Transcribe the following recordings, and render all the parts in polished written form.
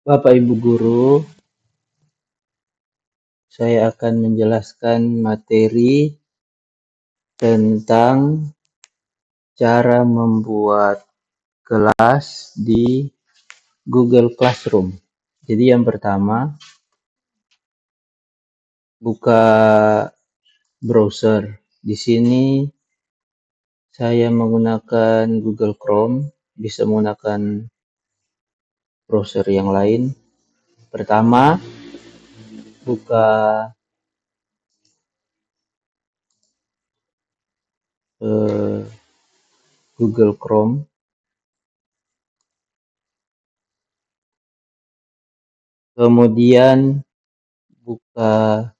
Bapak Ibu Guru, saya akan menjelaskan materi tentang cara membuat kelas di Google Classroom. Jadi yang pertama, buka browser. Di sini saya menggunakan Google Chrome, bisa menggunakan browser yang lain. Pertama, buka Google Chrome. Kemudian buka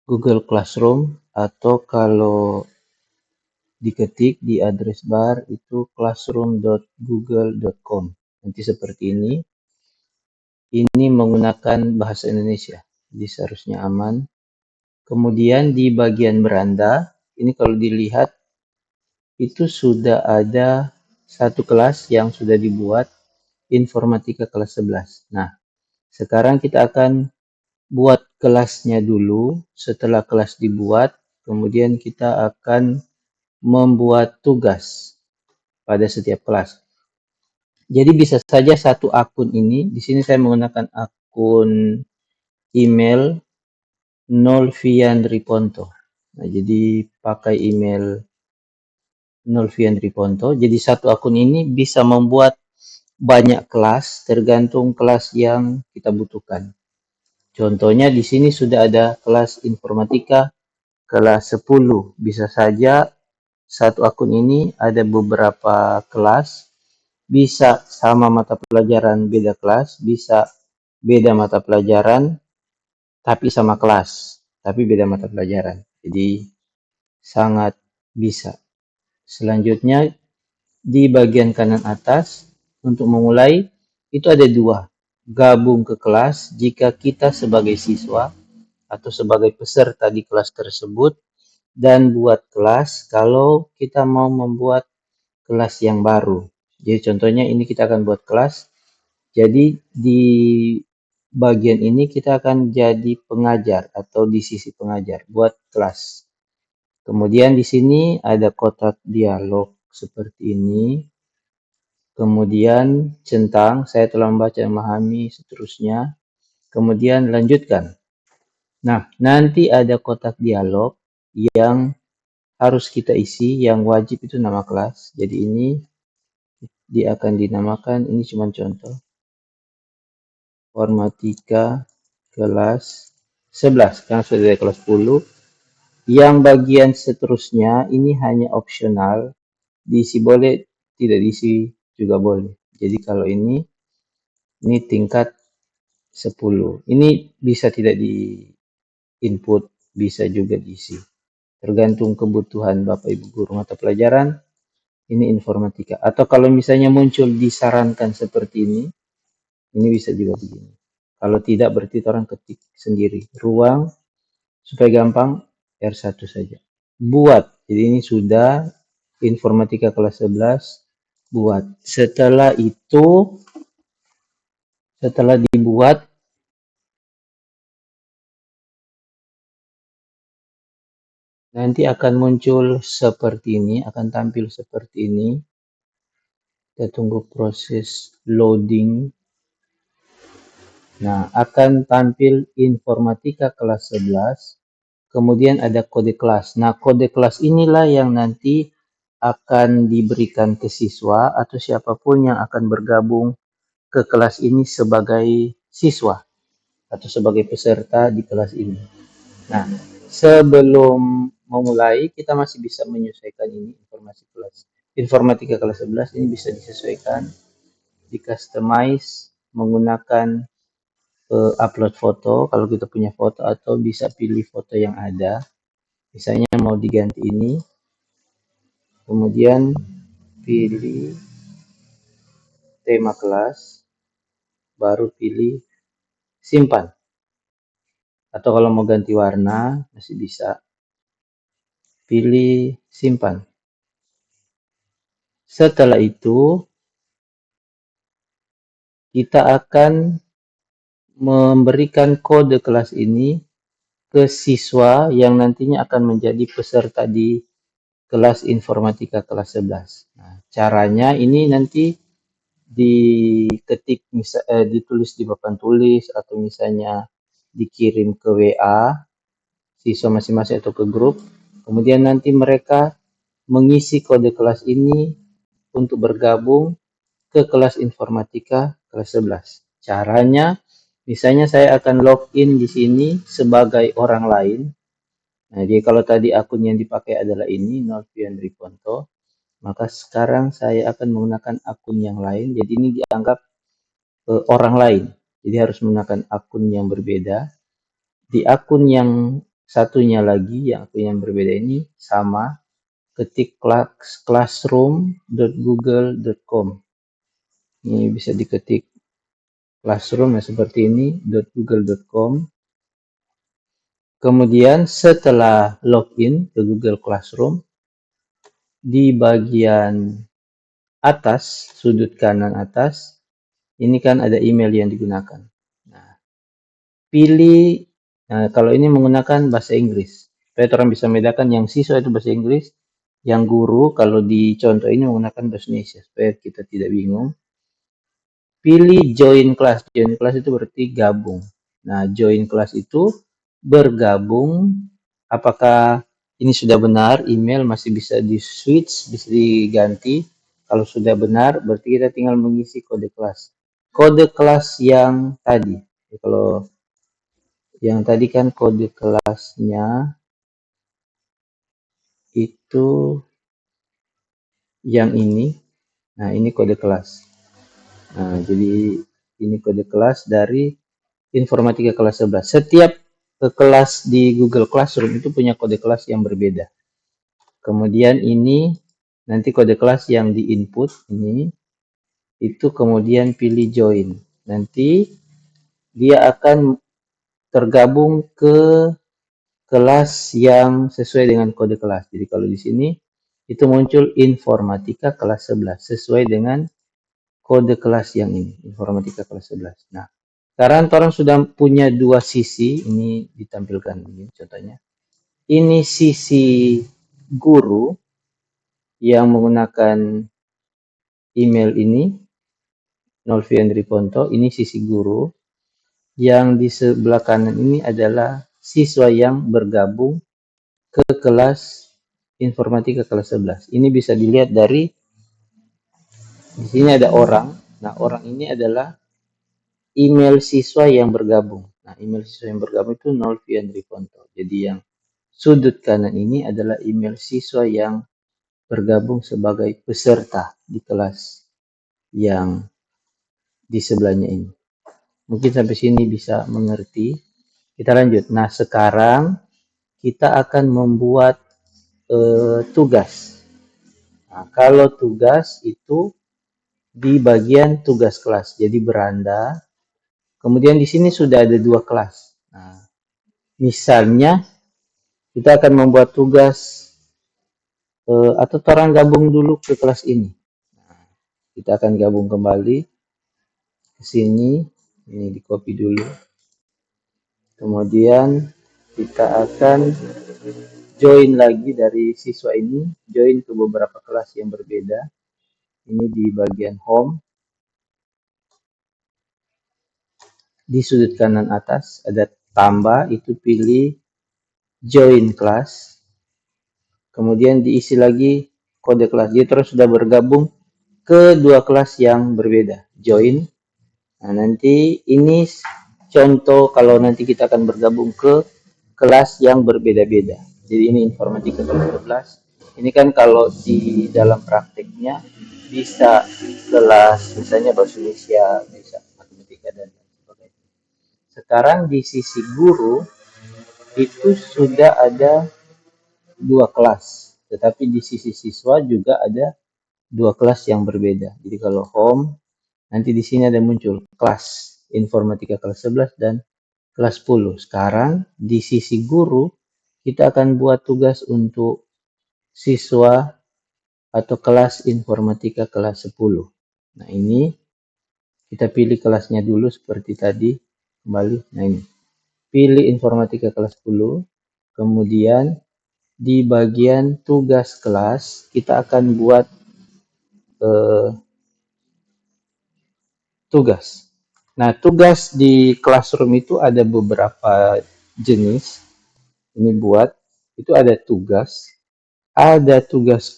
Google Classroom, atau kalau diketik di address bar itu classroom.google.com. Nanti seperti ini. Ini menggunakan bahasa Indonesia, jadi seharusnya aman. Kemudian di bagian beranda, ini kalau dilihat itu sudah ada satu kelas yang sudah dibuat, informatika kelas 11. Nah, sekarang kita akan buat kelasnya dulu. Setelah kelas dibuat, kemudian kita akan membuat tugas pada setiap kelas. Jadi bisa saja satu akun ini, di sini saya menggunakan akun email Nolviandriponto. Nah, jadi pakai email Nolviandriponto. Jadi satu akun ini bisa membuat banyak kelas tergantung kelas yang kita butuhkan. Contohnya di sini sudah ada kelas informatika kelas 10. Bisa saja satu akun ini ada beberapa kelas, bisa sama mata pelajaran beda kelas, bisa beda mata pelajaran tapi sama kelas, tapi beda mata pelajaran. Jadi sangat bisa. Selanjutnya di bagian kanan atas untuk memulai itu ada dua. Gabung ke kelas jika kita sebagai siswa atau sebagai peserta di kelas tersebut, dan buat kelas kalau kita mau membuat kelas yang baru. Jadi contohnya ini kita akan buat kelas. Jadi di bagian ini kita akan jadi pengajar atau di sisi pengajar buat kelas. Kemudian di sini ada kotak dialog seperti ini. Kemudian centang, saya telah membaca dan memahami, seterusnya. Kemudian lanjutkan. Nah, nanti ada kotak dialog yang harus kita isi, yang wajib itu nama kelas. Jadi ini dia akan dinamakan, ini cuma contoh, informatika kelas 11, karena sudah dari kelas 10. Yang bagian seterusnya ini hanya opsional, diisi boleh, tidak diisi juga boleh. Jadi kalau ini tingkat 10. Ini bisa tidak di input, bisa juga diisi. Tergantung kebutuhan Bapak Ibu guru mata pelajaran. Ini informatika. Atau kalau misalnya muncul disarankan seperti ini bisa juga begini. Kalau tidak berarti orang ketik sendiri. Ruang, supaya gampang, R1 saja. Buat. Jadi ini sudah informatika kelas 11 buat. Setelah itu, setelah dibuat, nanti akan muncul seperti ini, akan tampil seperti ini. Kita tunggu proses loading. Nah, akan tampil informatika kelas 11, kemudian ada kode kelas. Nah, kode kelas inilah yang nanti akan diberikan ke siswa atau siapapun yang akan bergabung ke kelas ini sebagai siswa atau sebagai peserta di kelas ini. Nah, sebelum memulai kita masih bisa menyesuaikan ini, informatika kelas 11 ini bisa disesuaikan, di customize menggunakan upload foto kalau kita punya foto, atau bisa pilih foto yang ada. Misalnya mau diganti ini, kemudian pilih tema kelas, baru pilih simpan. Atau kalau mau ganti warna masih bisa pilih simpan. Setelah itu kita akan memberikan kode kelas ini ke siswa yang nantinya akan menjadi peserta di kelas informatika kelas 11. Nah, caranya ini nanti ditulis di papan tulis atau misalnya dikirim ke WA siswa masing-masing atau ke grup. Kemudian nanti mereka mengisi kode kelas ini untuk bergabung ke kelas informatika kelas 11. Caranya, misalnya saya akan login di sini sebagai orang lain. Nah, jadi kalau tadi akun yang dipakai adalah ini, Nolfian Riponto, maka sekarang saya akan menggunakan akun yang lain. Jadi ini dianggap orang lain. Jadi harus menggunakan akun yang berbeda. Di akun yang satunya lagi, yang akun yang berbeda ini sama, ketik classroom.google.com. Ini bisa diketik classroom ya seperti ini, .google.com. Kemudian setelah login ke Google Classroom, di bagian atas, sudut kanan atas, ini kan ada email yang digunakan. Nah, pilih, kalau ini menggunakan bahasa Inggris. Supaya orang bisa membedakan yang siswa itu bahasa Inggris, yang guru kalau di contoh ini menggunakan bahasa Indonesia. Supaya kita tidak bingung. Pilih join class. Join class itu berarti gabung. Nah, join class itu bergabung. Apakah ini sudah benar? Email masih bisa di switch, bisa diganti. Kalau sudah benar, berarti kita tinggal mengisi kode kelas. Kode kelas yang tadi. Kalau yang tadi kan kode kelasnya itu yang ini. Nah, ini kode kelas. Nah, jadi ini kode kelas dari informatika kelas 11. Setiap kelas di Google Classroom itu punya kode kelas yang berbeda. Kemudian ini nanti kode kelas yang di input ini itu kemudian pilih join. Nanti dia akan tergabung ke kelas yang sesuai dengan kode kelas. Jadi kalau di sini itu muncul informatika kelas 11 sesuai dengan kode kelas yang ini, informatika kelas 11. Nah, sekarang orang sudah punya dua sisi, ini ditampilkan ini contohnya. Ini sisi guru yang menggunakan email ini, Nolfian Riponto, ini sisi guru. Yang di sebelah kanan ini adalah siswa yang bergabung ke kelas informatika kelas 11. Ini bisa dilihat dari di sini ada orang. Nah, orang ini adalah email siswa yang bergabung. Nah, email siswa yang bergabung itu Nolfian Riponto. Jadi yang sudut kanan ini adalah email siswa yang bergabung sebagai peserta di kelas yang di sebelahnya ini. Mungkin sampai sini bisa mengerti. Kita lanjut. Nah, sekarang kita akan membuat tugas. Nah, kalau tugas itu di bagian tugas kelas. Jadi beranda. Kemudian di sini sudah ada dua kelas. Nah, misalnya kita akan membuat tugas atau orang gabung dulu ke kelas ini. Nah, kita akan gabung kembali ke sini. Ini di copy dulu. Kemudian kita akan join lagi dari siswa ini, join ke beberapa kelas yang berbeda. Ini di bagian home. Di sudut kanan atas ada tambah, itu pilih join class. Kemudian diisi lagi kode kelas. Dia terus sudah bergabung ke dua kelas yang berbeda. Join. Nah, nanti ini contoh kalau nanti kita akan bergabung ke kelas yang berbeda-beda. Jadi ini informatika kelas 11. Ini kan kalau di dalam prakteknya bisa kelas misalnya bahasa Indonesia, bisa matematika dan lain sebagainya. Sekarang di sisi guru itu sudah ada dua kelas, tetapi di sisi siswa juga ada dua kelas yang berbeda. Jadi kalau home, nanti di sini ada muncul kelas informatika kelas 11 dan kelas 10. Sekarang di sisi guru, kita akan buat tugas untuk siswa atau kelas informatika kelas 10. Nah, ini Kita pilih kelasnya dulu seperti tadi, kembali. Nah ini, pilih informatika kelas 10, kemudian di bagian tugas kelas, kita akan buat eh, tugas. Nah, tugas di classroom itu ada beberapa jenis. Ini buat, itu ada tugas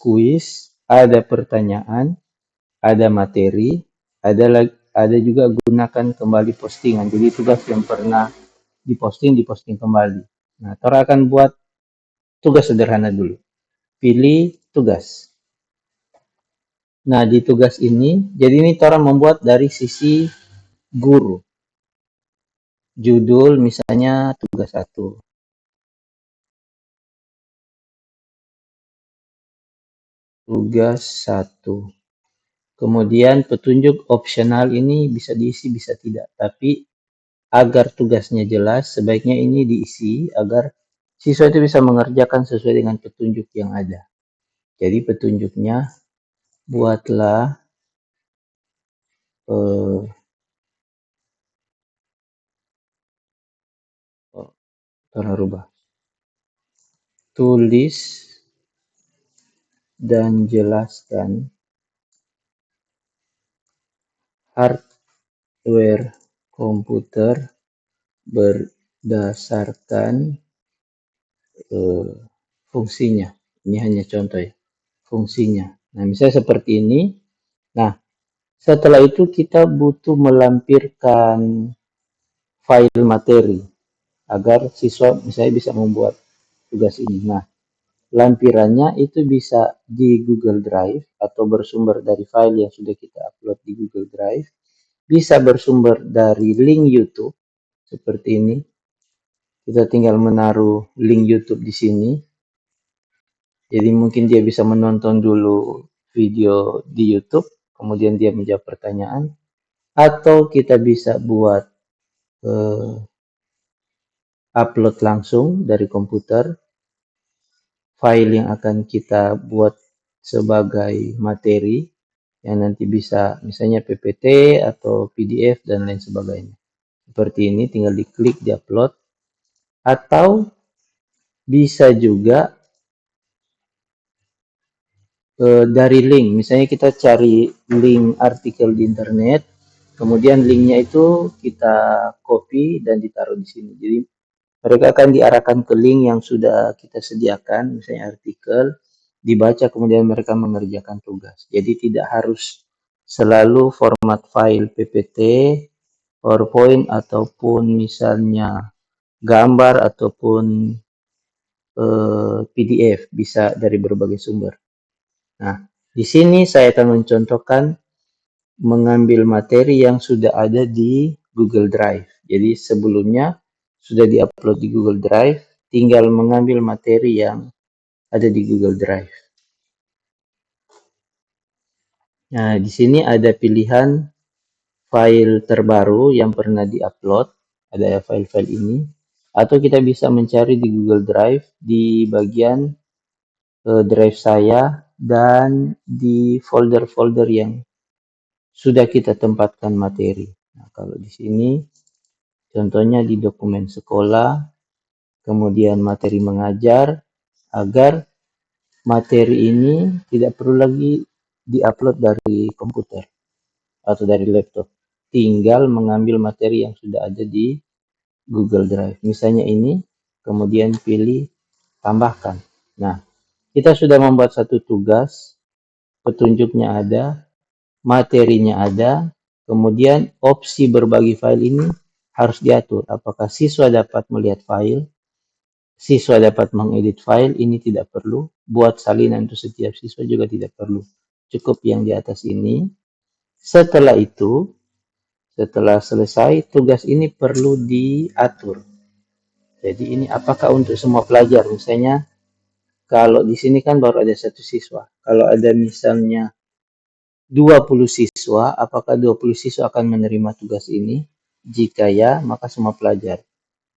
kuis, ada pertanyaan, ada materi, ada juga gunakan kembali postingan. Jadi tugas yang pernah diposting kembali. Nah, Tora akan buat tugas sederhana dulu. Pilih tugas. Nah, di tugas ini, jadi ini Tora membuat dari sisi guru. Judul misalnya tugas 1. Tugas 1. Kemudian petunjuk opsional ini bisa diisi, bisa tidak. Tapi agar tugasnya jelas, sebaiknya ini diisi agar siswa itu bisa mengerjakan sesuai dengan petunjuk yang ada. Jadi petunjuknya, buatlah rubah. Tulis dan jelaskan hardware komputer berdasarkan fungsinya. Ini hanya contoh ya, fungsinya. Nah, misalnya seperti ini. Nah, setelah itu kita butuh melampirkan file materi agar siswa misalnya bisa membuat tugas ini. Nah, lampirannya itu bisa di Google Drive atau bersumber dari file yang sudah kita upload di Google Drive. Bisa bersumber dari link YouTube seperti ini. Kita tinggal menaruh link YouTube di sini. Jadi mungkin dia bisa menonton dulu video di YouTube, kemudian dia menjawab pertanyaan. Atau kita bisa buat upload langsung dari komputer file yang akan kita buat sebagai materi yang nanti bisa misalnya PPT atau PDF dan lain sebagainya. Seperti ini, tinggal diklik di upload. Atau bisa juga dari link, misalnya kita cari link artikel di internet, kemudian linknya itu kita copy dan ditaruh di sini. Jadi mereka akan diarahkan ke link yang sudah kita sediakan, misalnya artikel, dibaca kemudian mereka mengerjakan tugas. Jadi tidak harus selalu format file PPT, PowerPoint, ataupun misalnya gambar, ataupun PDF, bisa dari berbagai sumber. Nah, di sini saya akan mencontohkan mengambil materi yang sudah ada di Google Drive. Jadi sebelumnya sudah diupload di Google Drive, tinggal mengambil materi yang ada di Google Drive. Nah, di sini ada pilihan file terbaru yang pernah diupload, ada file-file ini, atau kita bisa mencari di Google Drive di bagian drive saya dan di folder-folder yang sudah kita tempatkan materi. Nah, kalau di sini contohnya di dokumen sekolah, kemudian materi mengajar, agar materi ini tidak perlu lagi diupload dari komputer atau dari laptop. Tinggal mengambil materi yang sudah ada di Google Drive. Misalnya ini, kemudian pilih tambahkan. Nah, kita sudah membuat satu tugas, petunjuknya ada, materinya ada, kemudian opsi berbagi file ini harus diatur. Apakah siswa dapat melihat file, siswa dapat mengedit file, ini tidak perlu. Buat salinan untuk setiap siswa juga tidak perlu. Cukup yang di atas ini. Setelah itu, setelah selesai, tugas ini perlu diatur. Jadi ini apakah untuk semua pelajar? Misalnya, kalau di sini kan baru ada satu siswa. Kalau ada misalnya 20 siswa, apakah 20 siswa akan menerima tugas ini? Jika ya, maka semua pelajar.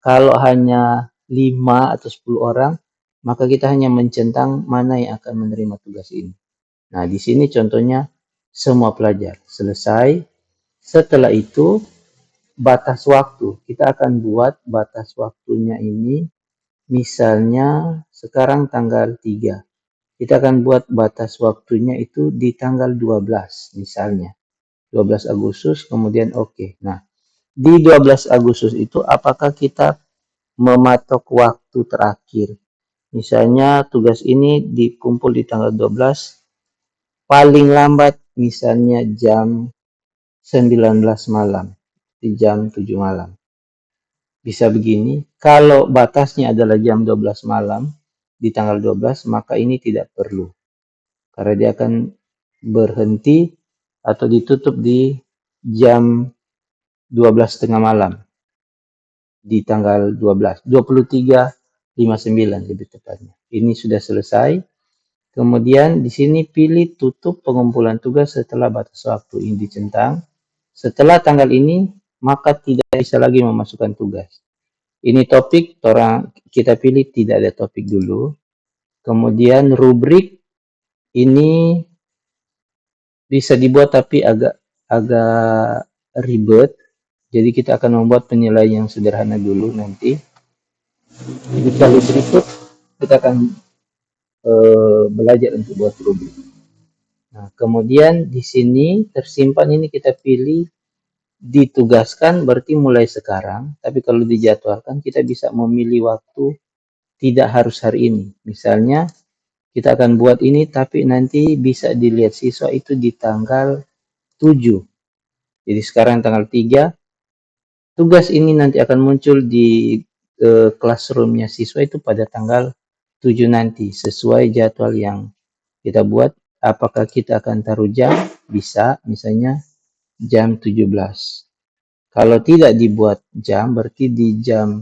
Kalau hanya 5 atau 10 orang, maka kita hanya mencentang mana yang akan menerima tugas ini. Nah, di sini contohnya semua pelajar. Selesai. Setelah itu batas waktu. Kita akan buat batas waktunya ini misalnya sekarang tanggal 3. Kita akan buat batas waktunya itu di tanggal 12 misalnya. 12 Agustus kemudian oke. Nah, di 12 Agustus itu apakah kita mematok waktu terakhir? Misalnya tugas ini dikumpul di tanggal 12, paling lambat misalnya jam 19 malam, di jam 7 malam. Bisa begini, kalau batasnya adalah jam 12 malam, di tanggal 12, maka ini tidak perlu. Karena dia akan berhenti atau ditutup di jam 12.30 malam. Di tanggal 12, 23.59 lebih tepatnya. Ini sudah selesai. Kemudian di sini pilih tutup pengumpulan tugas setelah batas waktu ini dicentang. Setelah tanggal ini, maka tidak bisa lagi memasukkan tugas. Ini topik, kita pilih tidak ada topik dulu. Kemudian rubrik ini bisa dibuat tapi agak ribet. Jadi kita akan membuat penilaian yang sederhana dulu nanti. Di kali berikut kita akan belajar untuk buat rubrik. Nah, kemudian di sini tersimpan ini kita pilih ditugaskan berarti mulai sekarang, tapi kalau dijadwalkan kita bisa memilih waktu tidak harus hari ini. Misalnya kita akan buat ini tapi nanti bisa dilihat siswa itu di tanggal 7. Jadi sekarang tanggal 3, tugas ini nanti akan muncul di classroomnya siswa itu pada tanggal 7 nanti sesuai jadwal yang kita buat. Apakah kita akan taruh jam? Bisa, misalnya jam 17. Kalau tidak dibuat jam, berarti di jam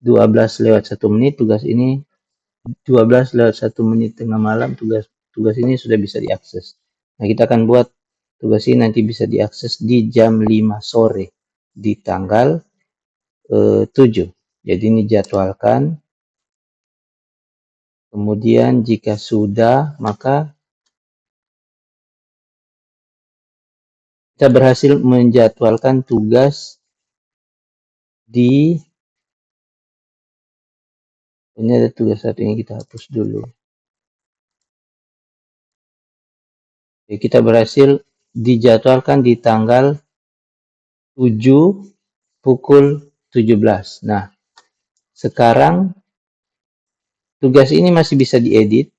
12:01 tugas ini 12:01 tengah malam tugas ini sudah bisa diakses. Nah, kita akan buat tugas ini nanti bisa diakses di jam 5 sore di tanggal 7. Jadi ini jadwalkan. Kemudian jika sudah, maka kita berhasil menjadwalkan tugas di ini ada tugas satu yang kita hapus dulu. Oke, kita berhasil dijadwalkan di tanggal 7 pukul 17. Nah, sekarang tugas ini masih bisa diedit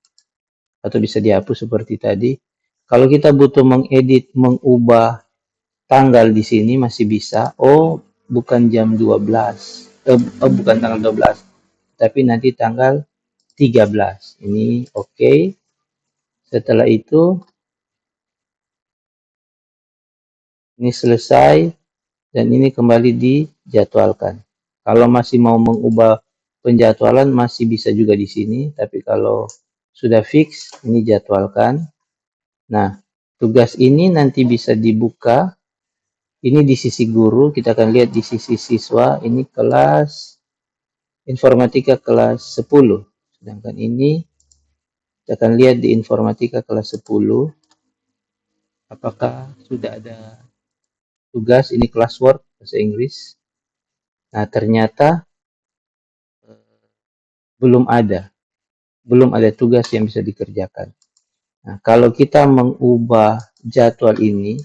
atau bisa dihapus seperti tadi. Kalau kita butuh mengedit, mengubah tanggal di sini masih bisa. Oh, bukan jam 12. Bukan tanggal 12, tapi nanti tanggal 13. Ini oke. Setelah itu ini selesai dan ini kembali dijadwalkan. Kalau masih mau mengubah penjadwalan masih bisa juga di sini, tapi kalau sudah fix ini jadwalkan. Nah, tugas ini nanti bisa dibuka. Ini di sisi guru, kita akan lihat di sisi siswa, ini kelas informatika kelas 10. Sedangkan ini kita akan lihat di informatika kelas 10 apakah sudah ada tugas. Ini classwork bahasa Inggris. Nah, ternyata belum ada tugas yang bisa dikerjakan. Nah, kalau kita mengubah jadwal ini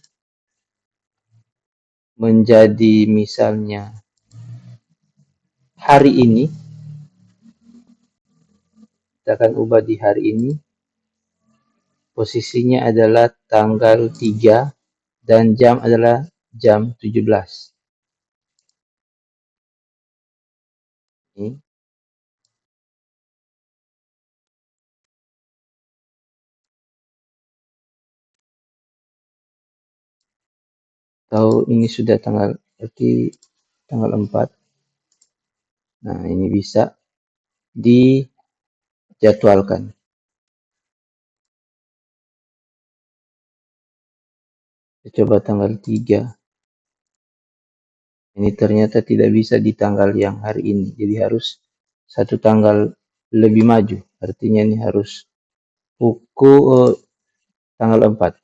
menjadi misalnya hari ini, kita akan ubah di hari ini, posisinya adalah tanggal 3 dan jam adalah jam 17. Ini. Tahu ini sudah berarti tanggal 4. Nah, ini bisa dijadwalkan. Kita coba tanggal 3. Ini ternyata tidak bisa di tanggal yang hari ini. Jadi harus satu tanggal lebih maju. Artinya ini harus pukul tanggal 4.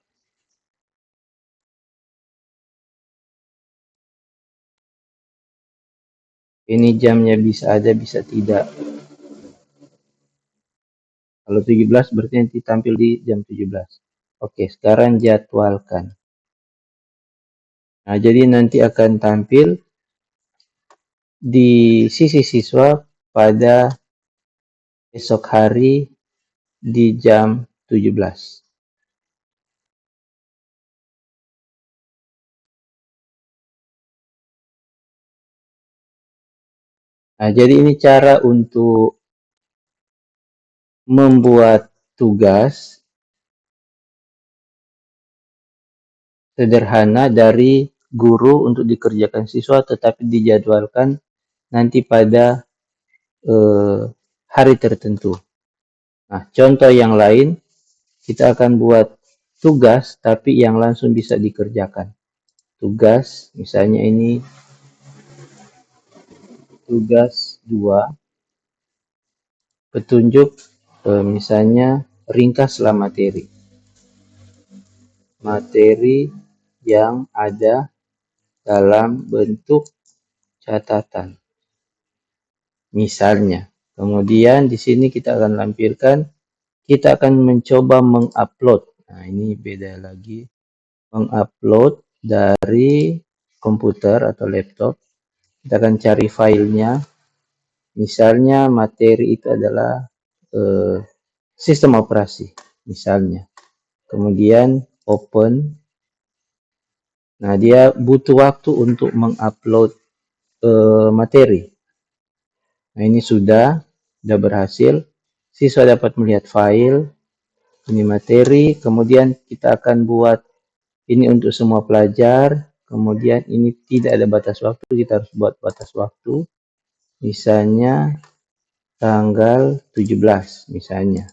Ini jamnya bisa ada, bisa tidak. Kalau 17 berarti nanti tampil di jam 17. Oke, sekarang jadwalkan. Nah, jadi nanti akan tampil di sisi siswa pada esok hari di jam 17. Nah, jadi ini cara untuk membuat tugas sederhana dari guru untuk dikerjakan siswa, tetapi dijadwalkan nanti pada hari tertentu. Nah, contoh yang lain, kita akan buat tugas, tapi yang langsung bisa dikerjakan. Tugas, misalnya ini tugas 2, petunjuk, misalnya ringkaslah materi. Materi yang ada dalam bentuk catatan. Misalnya, kemudian di sini kita akan lampirkan, kita akan mencoba mengupload. Nah, ini beda lagi. Mengupload dari komputer atau laptop. Kita akan cari filenya. Misalnya materi itu adalah sistem operasi. Misalnya. Kemudian open. Nah, dia butuh waktu untuk mengupload materi. Nah, ini sudah berhasil. Siswa dapat melihat file, ini materi, kemudian kita akan buat ini untuk semua pelajar, kemudian ini tidak ada batas waktu, kita harus buat batas waktu, misalnya tanggal 17, misalnya.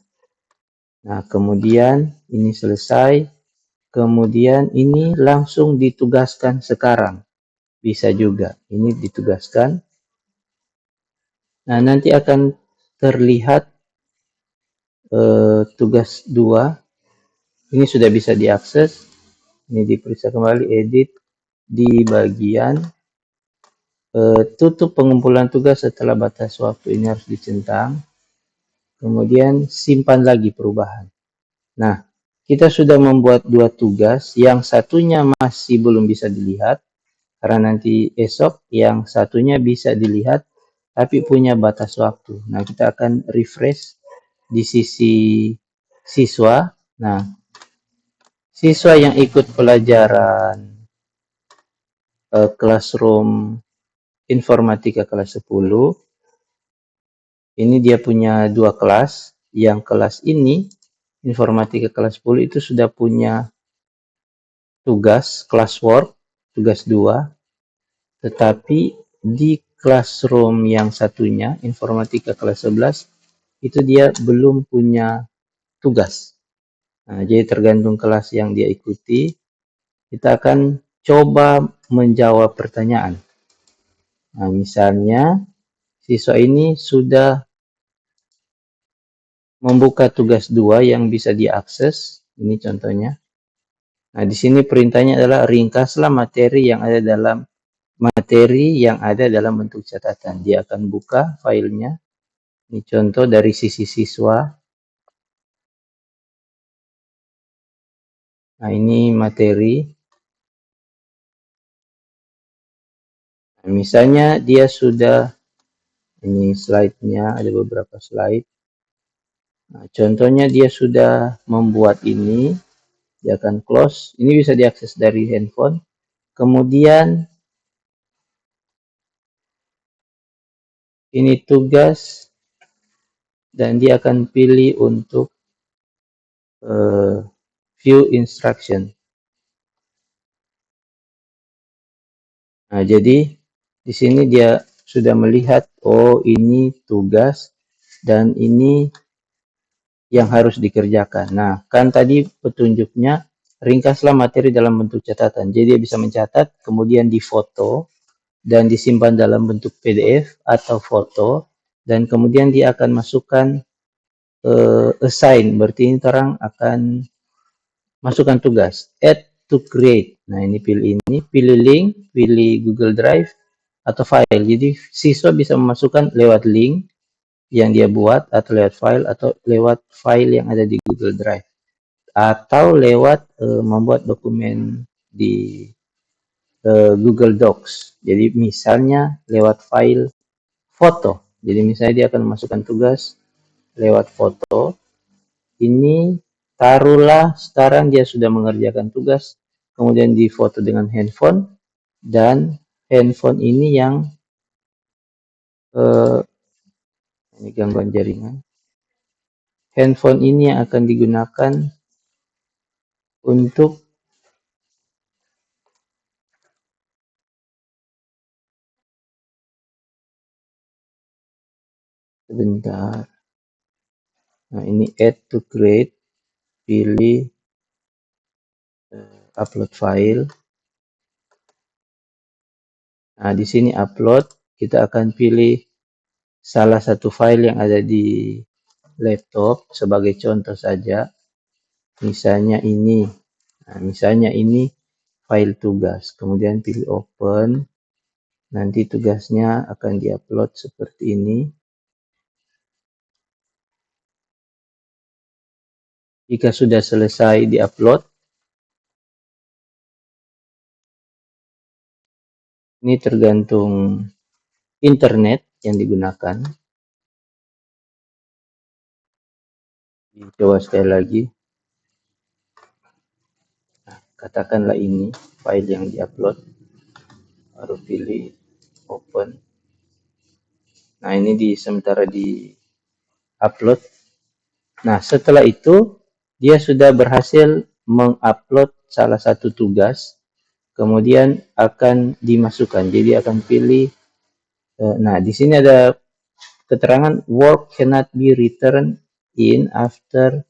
Nah, kemudian ini selesai, kemudian ini langsung ditugaskan sekarang, bisa juga, ini ditugaskan. Nah, nanti akan terlihat tugas 2 ini sudah bisa diakses. Ini diperiksa kembali, edit di bagian tutup pengumpulan tugas setelah batas waktu, ini harus dicentang. Kemudian simpan lagi perubahan. Nah, kita sudah membuat 2 tugas, yang satunya masih belum bisa dilihat karena nanti esok, yang satunya bisa dilihat tapi punya batas waktu. Nah, kita akan refresh di sisi siswa. Nah, siswa yang ikut pelajaran Classroom Informatika kelas 10, ini dia punya 2 kelas. Yang kelas ini, Informatika kelas 10 itu sudah punya tugas, classwork, tugas 2. Tetapi di Classroom yang satunya, Informatika kelas 11, itu dia belum punya tugas. Nah, jadi tergantung kelas yang dia ikuti, kita akan coba menjawab pertanyaan. Nah, misalnya siswa ini sudah membuka tugas 2 yang bisa diakses, ini contohnya. Nah, di sini perintahnya adalah ringkaslah materi yang ada dalam bentuk catatan. Dia akan buka filenya. Ini contoh dari sisi siswa. Nah, ini materi. Nah, misalnya dia sudah, ini slide-nya, ada beberapa slide. Nah, contohnya dia sudah membuat ini, dia akan close. Ini bisa diakses dari handphone. Kemudian ini tugas, dan dia akan pilih untuk view instruction. Nah, jadi di sini dia sudah melihat, oh ini tugas dan ini yang harus dikerjakan. Nah, kan tadi petunjuknya ringkaslah materi dalam bentuk catatan. Jadi dia bisa mencatat, kemudian difoto dan disimpan dalam bentuk PDF atau foto, dan kemudian dia akan masukkan assign, berarti ini orang akan masukkan tugas, add to create. Nah, ini pilih link, pilih Google Drive, atau file. Jadi siswa bisa memasukkan lewat link yang dia buat atau lewat file atau lewat file yang ada di Google Drive atau lewat membuat dokumen di Google Docs. Jadi misalnya lewat file foto. Jadi misalnya dia akan memasukkan tugas lewat foto. Ini taruhlah sekarang dia sudah mengerjakan tugas, kemudian difoto dengan handphone, dan handphone ini yang ini gangguan jaringan. Handphone ini yang akan digunakan untuk sebentar. Nah, ini add to create, pilih upload file. Nah, di sini upload, kita akan pilih salah satu file yang ada di laptop sebagai contoh saja. Misalnya ini. Nah, misalnya ini file tugas. Kemudian pilih open. Nanti tugasnya akan diupload seperti ini. Jika sudah selesai diupload, ini tergantung internet yang digunakan. Coba sekali lagi. Nah, katakanlah ini file yang diupload. Baru pilih open. Nah, ini sementara di upload. Nah, setelah itu dia sudah berhasil mengupload salah satu tugas, kemudian akan dimasukkan. Jadi akan pilih. Nah, di sini ada keterangan work cannot be returned in after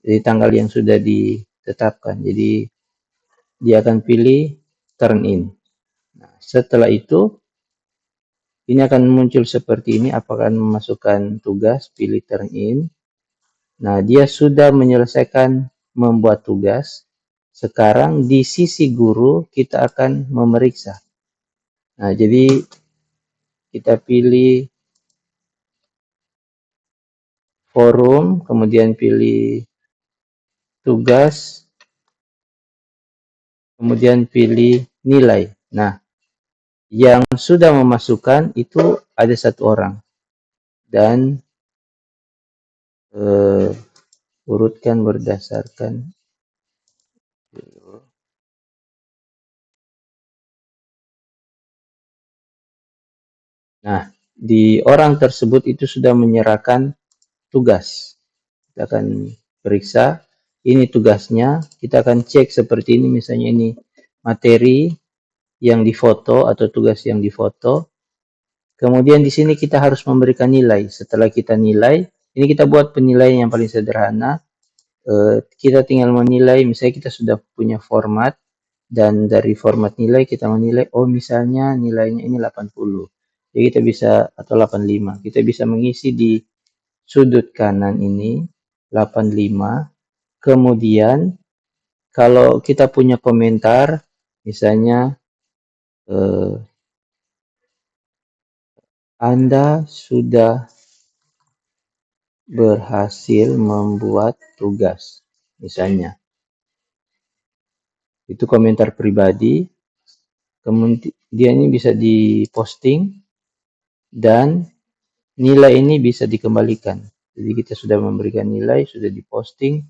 di tanggal yang sudah ditetapkan. Jadi dia akan pilih turn in. Nah, setelah itu ini akan muncul seperti ini, apakah memasukkan tugas, pilih turn in. Nah, dia sudah menyelesaikan membuat tugas. Sekarang di sisi guru kita akan memeriksa. Nah, jadi kita pilih forum, kemudian pilih tugas, kemudian pilih nilai. Nah, yang sudah memasukkan itu ada satu orang. Dan urutkan berdasarkan. Nah, di orang tersebut itu sudah menyerahkan tugas. Kita akan periksa, ini tugasnya, kita akan cek seperti ini, misalnya ini materi yang difoto atau tugas yang difoto. Kemudian di sini kita harus memberikan nilai. Setelah kita nilai, ini kita buat penilaian yang paling sederhana. Kita tinggal menilai, misalnya kita sudah punya format, dan dari format nilai kita menilai, oh misalnya nilainya ini 80. Jadi kita bisa, atau 85. Kita bisa mengisi di sudut kanan ini 85. Kemudian kalau kita punya komentar, misalnya Anda sudah berhasil membuat tugas, misalnya. Itu komentar pribadi. Kemudian ini bisa diposting dan nilai ini bisa dikembalikan. Jadi kita sudah memberikan nilai, sudah diposting,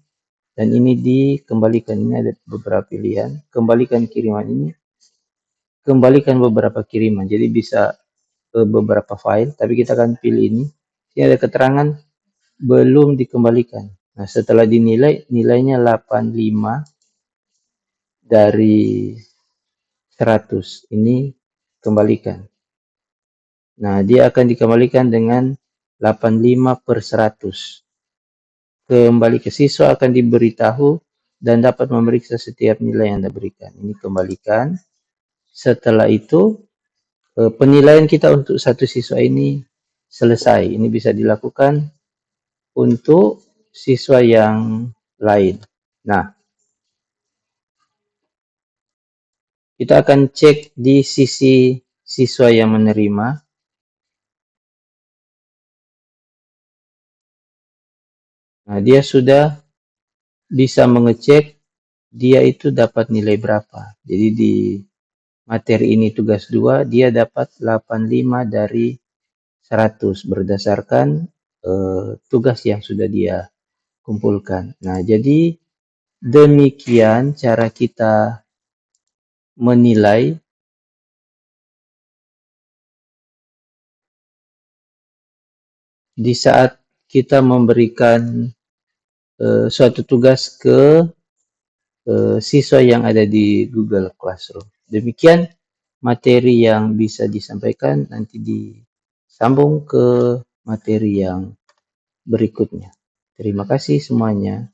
dan ini dikembalikan. Ini ada beberapa pilihan. Kembalikan kiriman ini, kembalikan beberapa kiriman. Jadi bisa beberapa file, tapi kita akan pilih ini. Ini ada keterangan belum dikembalikan. Nah, setelah dinilai, nilainya 85 dari 100. Ini kembalikan. Nah, dia akan dikembalikan dengan 85/100. Kembali ke siswa akan diberitahu dan dapat memeriksa setiap nilai yang Anda berikan. Ini kembalikan. Setelah itu, penilaian kita untuk satu siswa ini selesai. Ini bisa dilakukan untuk siswa yang lain. Nah, kita akan cek di sisi siswa yang menerima. Nah, dia sudah bisa mengecek dia itu dapat nilai berapa. Jadi di materi ini tugas 2 dia dapat 85 dari 100 berdasarkan tugas yang sudah dia kumpulkan. Nah, jadi demikian cara kita menilai di saat kita memberikan suatu tugas ke siswa yang ada di Google Classroom. Demikian materi yang bisa disampaikan, nanti disambung ke materi yang berikutnya. Terima kasih semuanya.